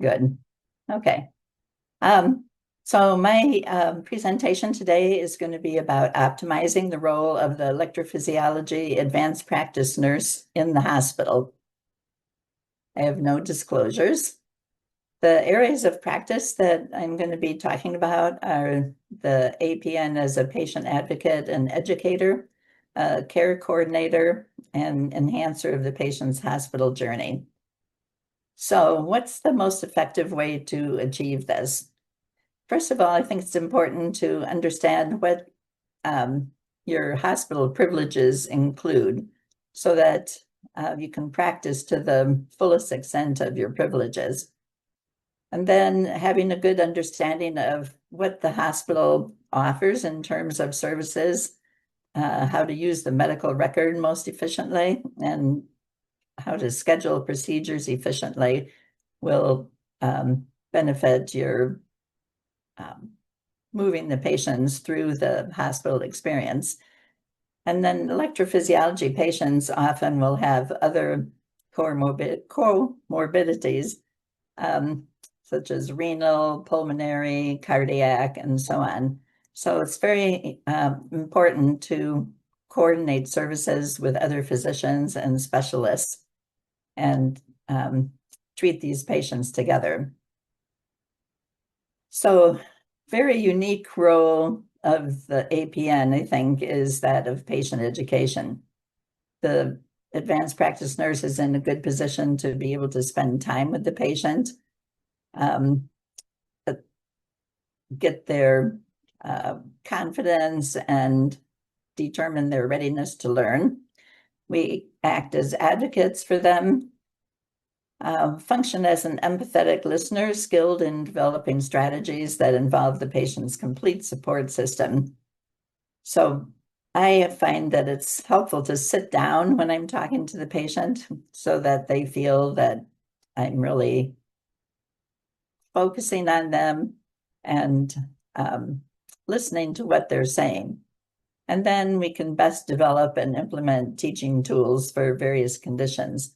Good. Okay. Um, so my presentation today is going to be about optimizing the role of the electrophysiology advanced practice nurse in the hospital. I have no disclosures. The areas of practice that I'm going to be talking about are the APN as a patient advocate and educator, care coordinator, and enhancer of the patient's hospital journey. So what's the most effective way to achieve this? First of all, I think it's important to understand what your hospital privileges include so that you can practice to the fullest extent of your privileges. And then having a good understanding of what the hospital offers in terms of services, how to use the medical record most efficiently, and how to schedule procedures efficiently will benefit your moving the patients through the hospital experience. And then electrophysiology patients often will have other comorbidities, such as renal, pulmonary, cardiac, and so on. So it's very important to coordinate services with other physicians and specialists and treat these patients together. So very unique role of the APN, I think, is that of patient education. The advanced practice nurse is in a good position to be able to spend time with the patient, get their confidence and determine their readiness to learn. We act as advocates for them, function as an empathetic listener, skilled in developing strategies that involve the patient's complete support system. So I find that it's helpful to sit down when I'm talking to the patient so that they feel that I'm really focusing on them and listening to what they're saying. And then we can best develop and implement teaching tools for various conditions.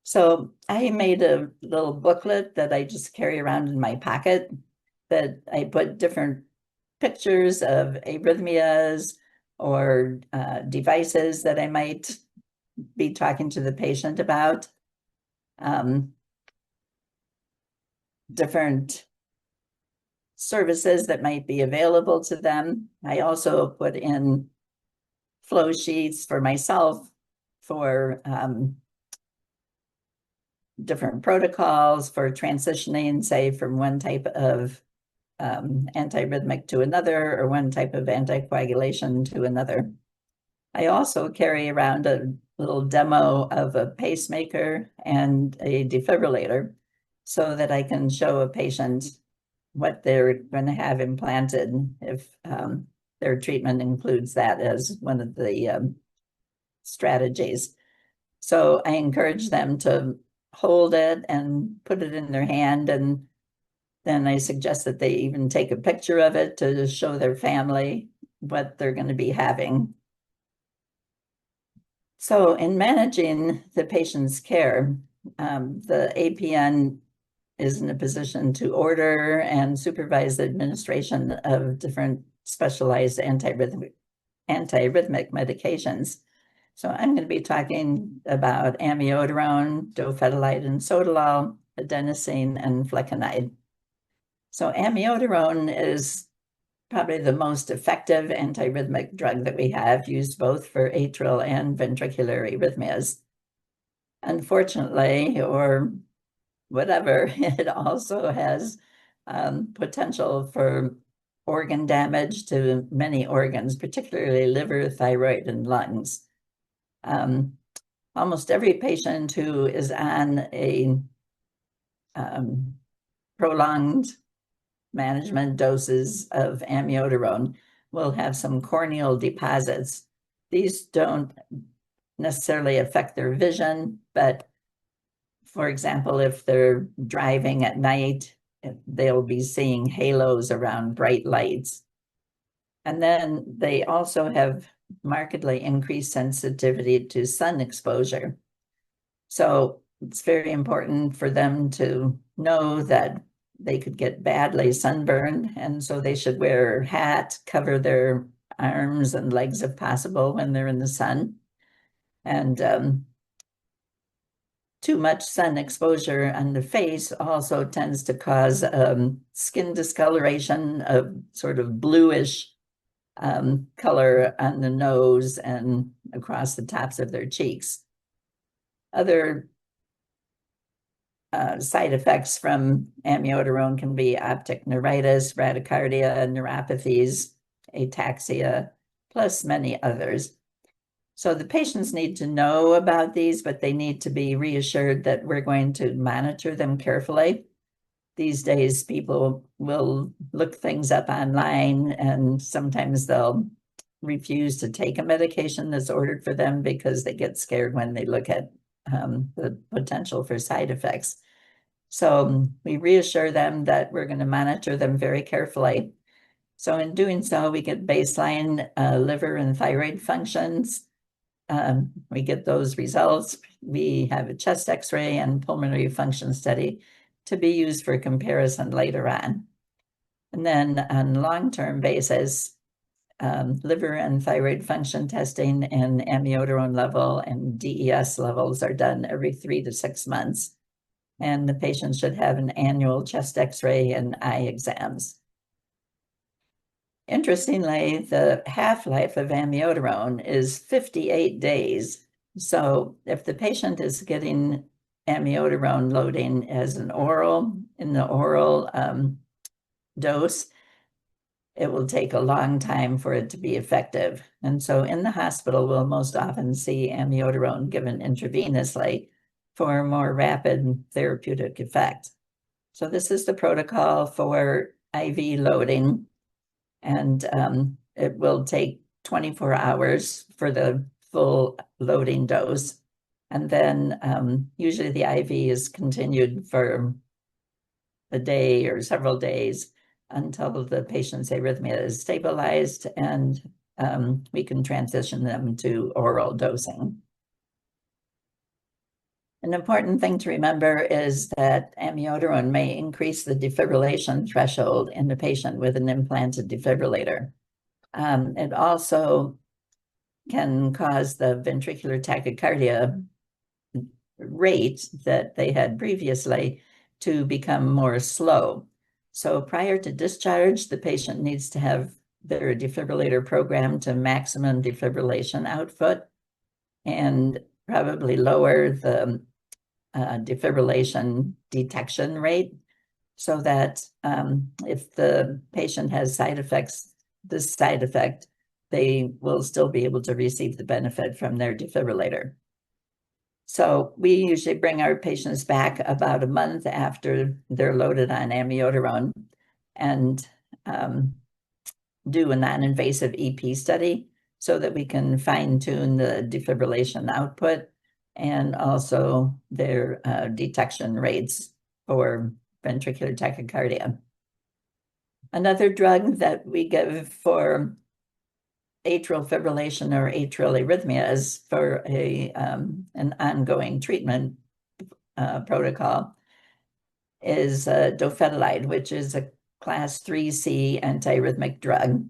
So I made a little booklet that I just carry around in my pocket that I put different pictures of arrhythmias or devices that I might be talking to the patient about, different services that might be available to them. I also put in flow sheets for myself for different protocols for transitioning, say, from one type of antiarrhythmic to another, or one type of anticoagulation to another. I also carry around a little demo of a pacemaker and a defibrillator so that I can show a patient what they're going to have implanted if their treatment includes that as one of the strategies. So I encourage them to hold it and put it in their hand, and then I suggest that they even take a picture of it to show their family what they're going to be having. So in managing the patient's care, the APN is in a position to order and supervise the administration of different specialized antiarrhythmic medications. So I'm going to be talking about amiodarone, dofetilide and sotalol, adenosine, and flecainide. So amiodarone is probably the most effective antiarrhythmic drug that we have, used both for atrial and ventricular arrhythmias. Unfortunately, or whatever, it also has potential for organ damage to many organs, particularly liver, thyroid, and lungs. Almost every patient who is on a prolonged management doses of amiodarone will have some corneal deposits. These don't necessarily affect their vision, but for example, if they're driving at night, they'll be seeing halos around bright lights. And then they also have markedly increased sensitivity to sun exposure. So it's very important for them to know that they could get badly sunburned, and so they should wear a hat, cover their arms and legs if possible when they're in the sun. And too much sun exposure on the face also tends to cause skin discoloration of sort of bluish color on the nose and across the tops of their cheeks. Other side effects from amiodarone can be optic neuritis, bradycardia, neuropathies, ataxia, plus many others. So the patients need to know about these, but they need to be reassured that we're going to monitor them carefully. These days, people will look things up online, and sometimes they'll refuse to take a medication that's ordered for them because they get scared when they look at the potential for side effects. So we reassure them that we're going to monitor them very carefully. So in doing so, we get baseline liver and thyroid functions. We get those results. We have a chest X-ray and pulmonary function study to be used for comparison later on. And then on long-term basis, liver and thyroid function testing and amiodarone level and DES levels are done every 3 to 6 months. And the patient should have an annual chest X-ray and eye exams. Interestingly, the half-life of amiodarone is 58 days. So if the patient is getting amiodarone loading as an oral, in the oral dose, it will take a long time for it to be effective. And so in the hospital, we'll most often see amiodarone given intravenously for more rapid therapeutic effect. So this is the protocol for IV loading, and it will take 24 hours for the full loading dose. And then usually the IV is continued for a day or several days until the patient's arrhythmia is stabilized, and we can transition them to oral dosing. An important thing to remember is that amiodarone may increase the defibrillation threshold in the patient with an implanted defibrillator. It also can cause the ventricular tachycardia rate that they had previously to become more slow. So prior to discharge, the patient needs to have their defibrillator programmed to maximum defibrillation output and probably lower the defibrillation detection rate so that if the patient has side effects, this side effect, they will still be able to receive the benefit from their defibrillator. So we usually bring our patients back about a month after they're loaded on amiodarone and do a non-invasive EP study so that we can fine-tune the defibrillation output and also their detection rates for ventricular tachycardia. Another drug that we give for atrial fibrillation or atrial arrhythmias for an ongoing treatment protocol is dofetilide, which is a class 3C antiarrhythmic drug.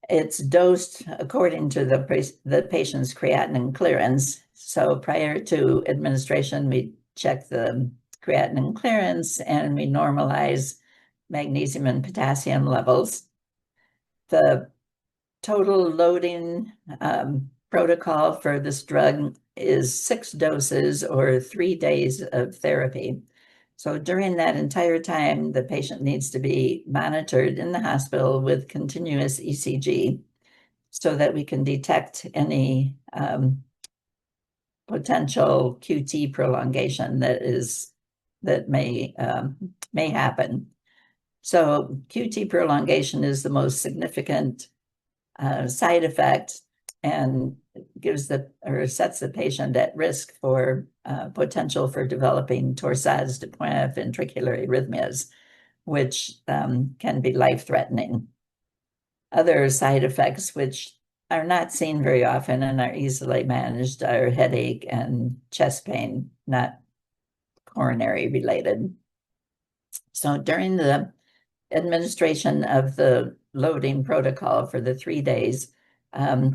It's dosed according to the patient's creatinine clearance. So prior to administration, we check the creatinine clearance and we normalize magnesium and potassium levels. The total loading protocol for this drug is 6 doses or 3 days of therapy. So during that entire time, the patient needs to be monitored in the hospital with continuous ECG so that we can detect any potential QT prolongation that may happen. So QT prolongation is the most significant side effect and sets the patient at risk for potential for developing torsades de pointes ventricular arrhythmias, which can be life-threatening. Other side effects which are not seen very often and are easily managed are headache and chest pain, not coronary related. So during the administration of the loading protocol for the 3 days,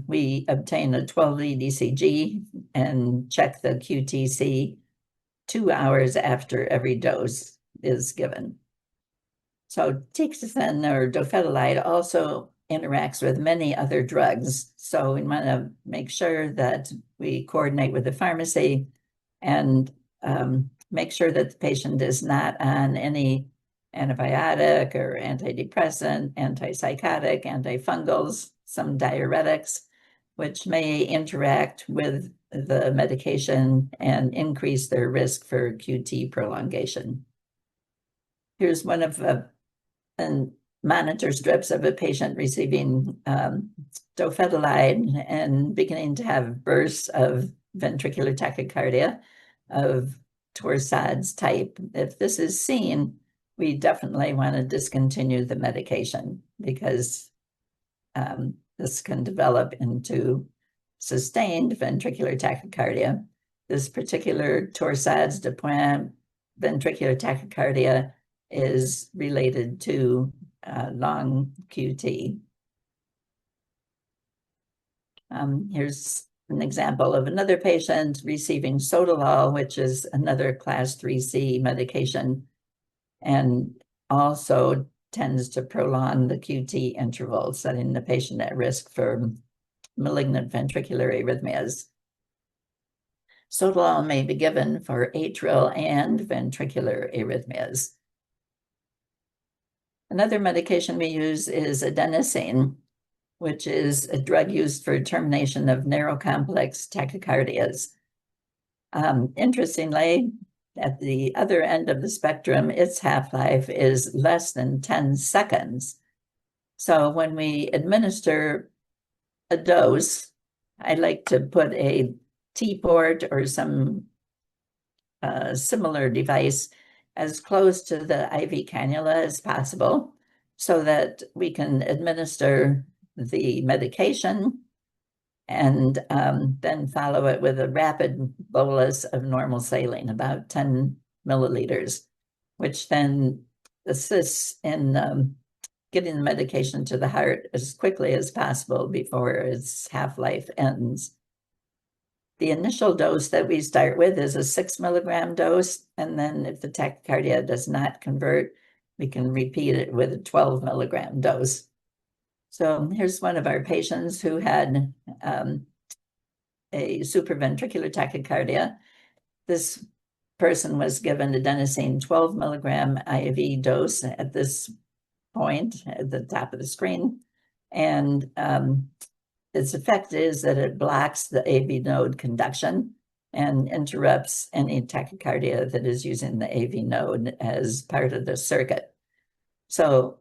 we obtain a 12-lead ECG and check the QTC 2 hours after every dose is given. So taxofen or dofetilide also interacts with many other drugs. So we want to make sure that we coordinate with the pharmacy and make sure that the patient is not on any antibiotic or antidepressant, antipsychotic, antifungals, some diuretics, which may interact with the medication and increase their risk for QT prolongation. Here's one of and monitor strips of a patient receiving dofetilide and beginning to have bursts of ventricular tachycardia of Torsades type. If this is seen, we definitely want to discontinue the medication because this can develop into sustained ventricular tachycardia. This particular Torsades de Pointes ventricular tachycardia is related to long QT. Here's an example of another patient receiving sotalol, which is another class 3C medication, and also tends to prolong the QT interval, setting the patient at risk for malignant ventricular arrhythmias. Sotalol may be given for atrial and ventricular arrhythmias. Another medication we use is adenosine, which is a drug used for termination of narrow complex tachycardias. Interestingly, at the other end of the spectrum, its half-life is less than 10 seconds. So when we administer a dose, I like to put a T-port or some similar device as close to the IV cannula as possible so that we can administer the medication and then follow it with a rapid bolus of normal saline, about 10 milliliters, which then assists in getting the medication to the heart as quickly as possible before its half-life ends. The initial dose that we start with is a 6 milligram dose, and then if the tachycardia does not convert, we can repeat it with a 12 milligram dose. So here's one of our patients who had a supraventricular tachycardia. This person was given adenosine 12 milligram IV dose at this point at the top of the screen. And its effect is that it blocks the AV node conduction and interrupts any tachycardia that is using the AV node as part of the circuit. So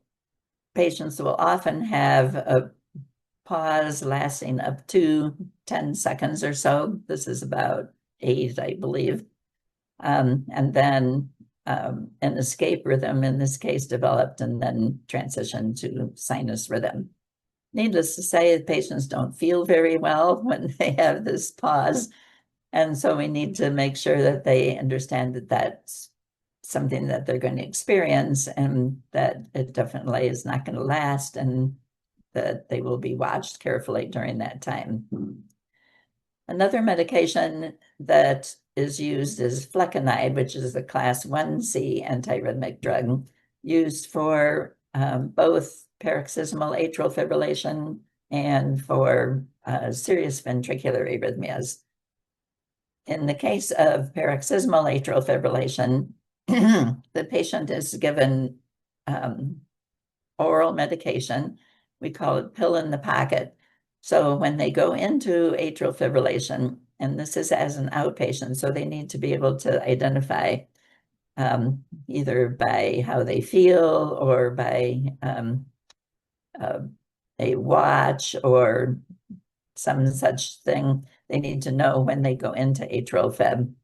patients will often have a pause lasting up to 10 seconds or so. This is about 8, I believe. And then an escape rhythm, in this case, developed and then transitioned to sinus rhythm. Needless to say, patients don't feel very well when they have this pause. And so we need to make sure that they understand that that's something that they're going to experience and that it definitely is not going to last and that they will be watched carefully during that time. Another medication that is used is flecainide, which is a class 1C antiarrhythmic drug used for both paroxysmal atrial fibrillation and for serious ventricular arrhythmias. In the case of paroxysmal atrial fibrillation, the patient is given oral medication. We call it pill in the pocket. So when they go into atrial fibrillation, and this is as an outpatient, so they need to be able to identify either by how they feel or by a watch or some such thing. They need to know when they go into atrial fib.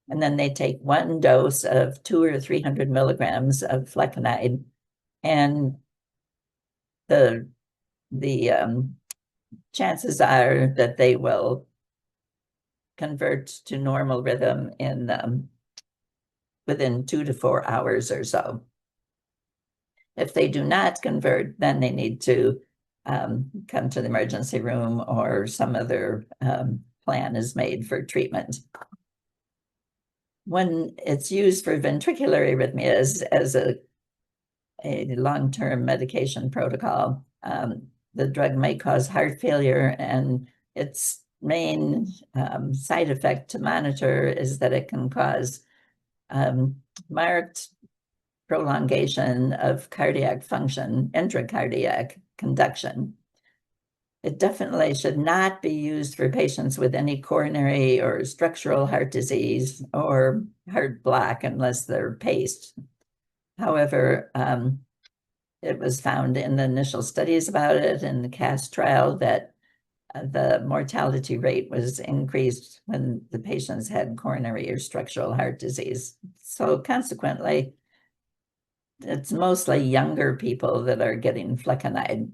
And then they take one dose of 200 or 300 milligrams of flecainide, and the chances are that they will convert to normal rhythm in within 2 to 4 hours or so. If they do not convert, then they need to come to the emergency room, or some other plan is made for treatment. When it's used for ventricular arrhythmias as a long-term medication protocol, the drug may cause heart failure, and its main side effect to monitor is that it can cause marked prolongation of cardiac function, intracardiac conduction. It definitely should not be used for patients with any coronary or structural heart disease or heart block unless they're paced. However, it was found in the initial studies about it in the CAST trial that the mortality rate was increased when the patients had coronary or structural heart disease. So consequently, it's mostly younger people that are getting flecainide.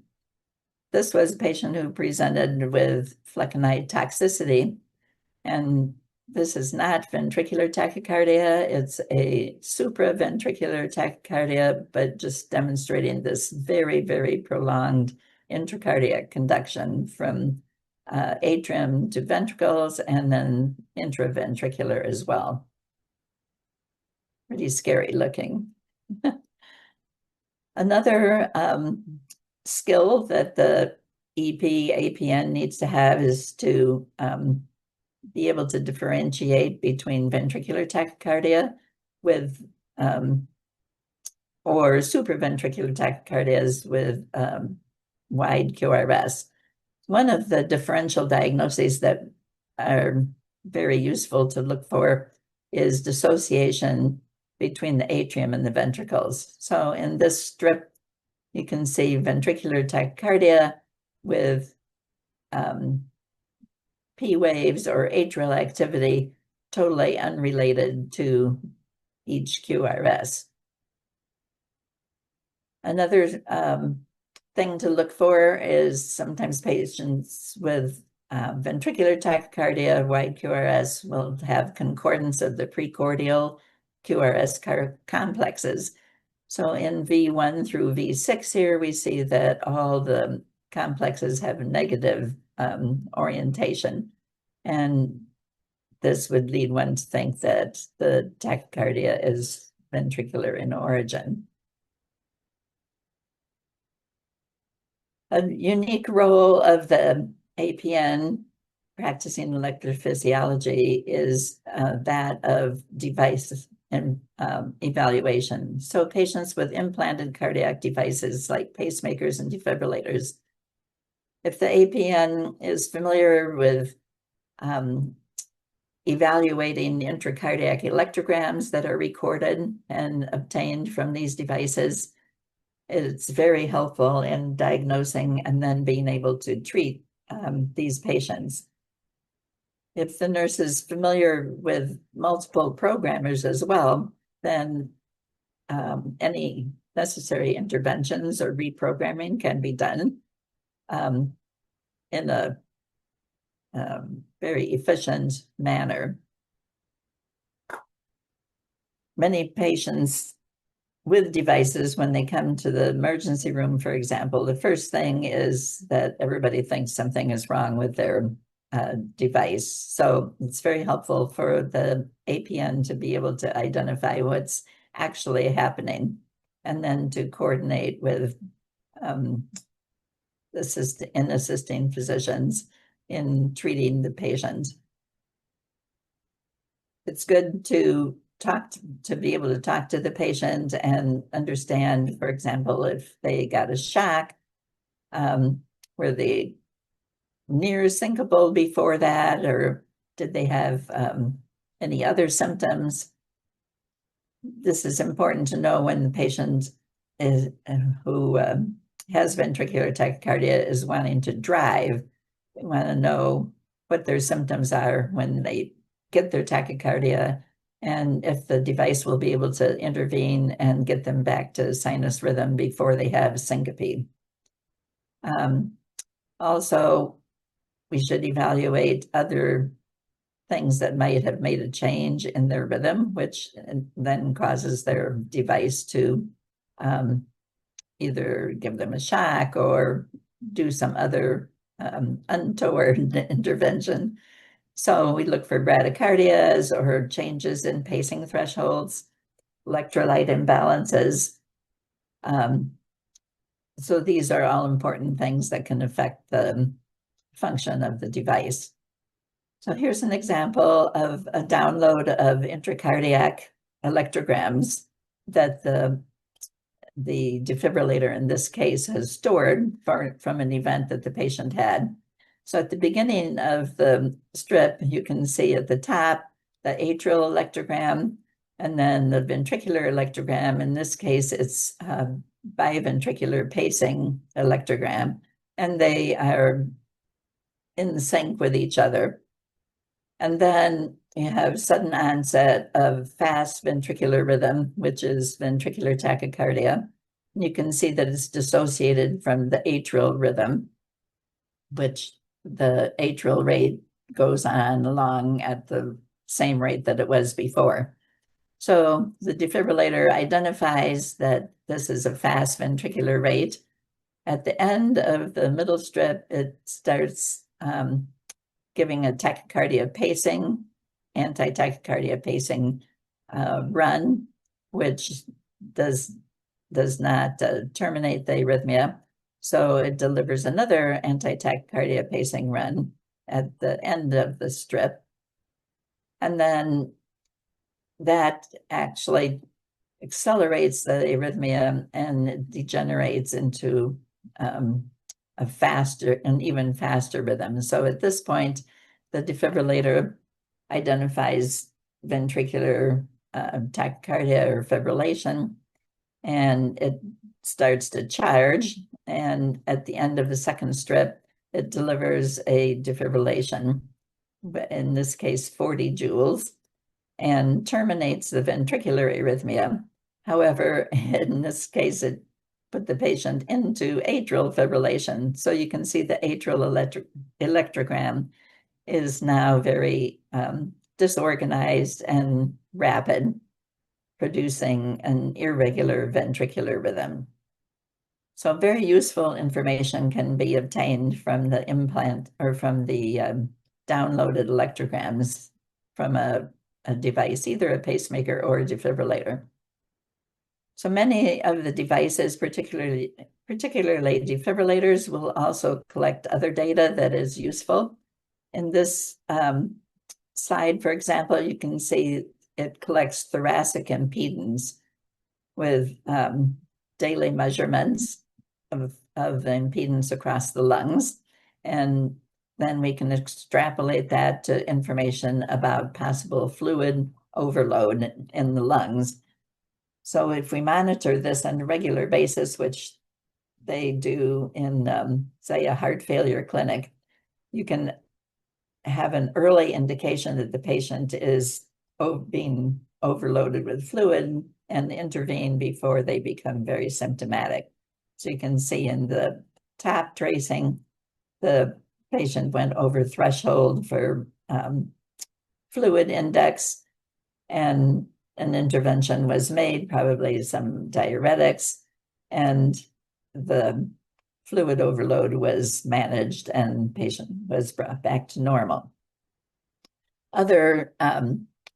This was a patient who presented with flecainide toxicity, and this is not ventricular tachycardia. It's a supraventricular tachycardia, but just demonstrating this very, very prolonged intracardiac conduction from atrium to ventricles, and then intraventricular as well. Pretty scary looking. Another skill that the EP-APN needs to have is to be able to differentiate between ventricular tachycardia with or supraventricular tachycardias with wide QRS. One of the differential diagnoses that are very useful to look for is dissociation between the atrium and the ventricles. So in this strip, you can see ventricular tachycardia with P waves or atrial activity totally unrelated to each QRS. Another thing to look for is sometimes patients with ventricular tachycardia, wide QRS, will have concordance of the precordial QRS complexes. So in V1 through V6 here, we see that all the complexes have a negative orientation. And this would lead one to think that the tachycardia is ventricular in origin. A unique role of the APN practicing electrophysiology is that of device and evaluation. So patients with implanted cardiac devices like pacemakers and defibrillators, if the APN is familiar with evaluating intracardiac electrograms that are recorded and obtained from these devices, it's very helpful in diagnosing and then being able to treat these patients. If the nurse is familiar with multiple programmers as well, then any necessary interventions or reprogramming can be done in a very efficient manner. Many patients with devices, when they come to the emergency room, for example, the first thing is that everybody thinks something is wrong with their device. So it's very helpful for the APN to be able to identify what's actually happening, and then to coordinate with assisting physicians in treating the patient. It's good to be able to talk to the patient and understand, for example, if they got a shock, were they near syncopal before that, or did they have any other symptoms? This is important to know when the patient is who has ventricular tachycardia is wanting to drive. We want to know what their symptoms are when they get their tachycardia, and if the device will be able to intervene and get them back to sinus rhythm before they have syncope. Also, we should evaluate other things that might have made a change in their rhythm, which then causes their device to either give them a shock or do some other untoward intervention. So we look for bradycardias or changes in pacing thresholds, electrolyte imbalances. So these are all important things that can affect the function of the device. So here's an example of a download of intracardiac electrograms that the defibrillator in this case has stored from an event that the patient had. So at the beginning of the strip, you can see at the top the atrial electrogram and then the ventricular electrogram. In this case, it's biventricular pacing electrogram, and they are in sync with each other. And then you have sudden onset of fast ventricular rhythm, which is ventricular tachycardia. You can see that it's dissociated from the atrial rhythm, which the atrial rate goes on along at the same rate that it was before. So the defibrillator identifies that this is a fast ventricular rate. At the end of the middle strip, it starts giving a tachycardia pacing, anti-tachycardia pacing run, which does not terminate the arrhythmia. So it delivers another anti-tachycardia pacing run at the end of the strip. And then that actually accelerates the arrhythmia and it degenerates into a faster and even faster rhythm. So at this point, the defibrillator identifies ventricular tachycardia or fibrillation, and it starts to charge. And at the end of the second strip, it delivers a defibrillation, in this case, 40 joules, and terminates the ventricular arrhythmia. However, in this case, it put the patient into atrial fibrillation. So you can see the atrial electrogram is now very disorganized and rapid, producing an irregular ventricular rhythm. So very useful information can be obtained from the implant or from the downloaded electrograms from a device, either a pacemaker or a defibrillator. So many of the devices, particularly defibrillators, will also collect other data that is useful. In this slide, for example, you can see it collects thoracic impedance with daily measurements of the impedance across the lungs. And then we can extrapolate that to information about possible fluid overload in the lungs. So if we monitor this on a regular basis, which they do in, say, a heart failure clinic, you can have an early indication that the patient is being overloaded with fluid and intervene before they become very symptomatic. So you can see in the top tracing, the patient went over threshold for fluid index, and an intervention was made, probably some diuretics, and the fluid overload was managed and patient was brought back to normal. Other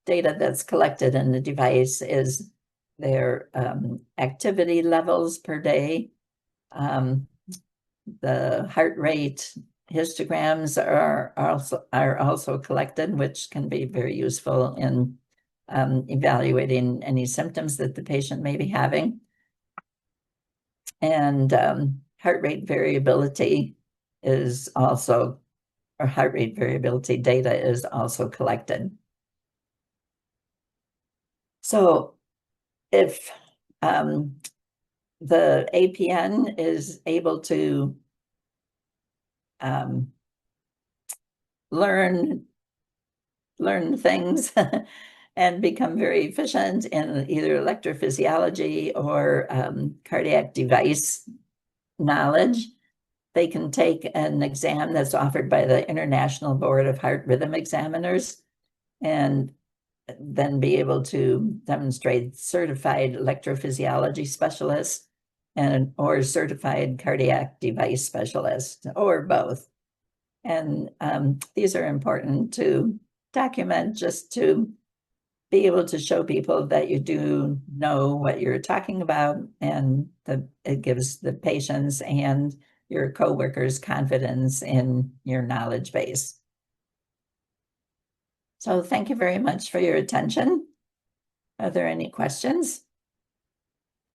data that's collected in the device is their activity levels per day. The heart rate histograms are also collected, which can be very useful in evaluating any symptoms that the patient may be having. And heart rate variability is also, or heart rate variability data is also collected. So if the APN is able to learn things and become very efficient in either electrophysiology or cardiac device knowledge, they can take an exam that's offered by the International Board of Heart Rhythm Examiners and then be able to demonstrate certified electrophysiology specialist and or certified cardiac device specialist or both. And these are important to document just to be able to show people that you do know what you're talking about, and it gives the patients and your coworkers confidence in your knowledge base. So thank you very much for your attention. Are there any questions?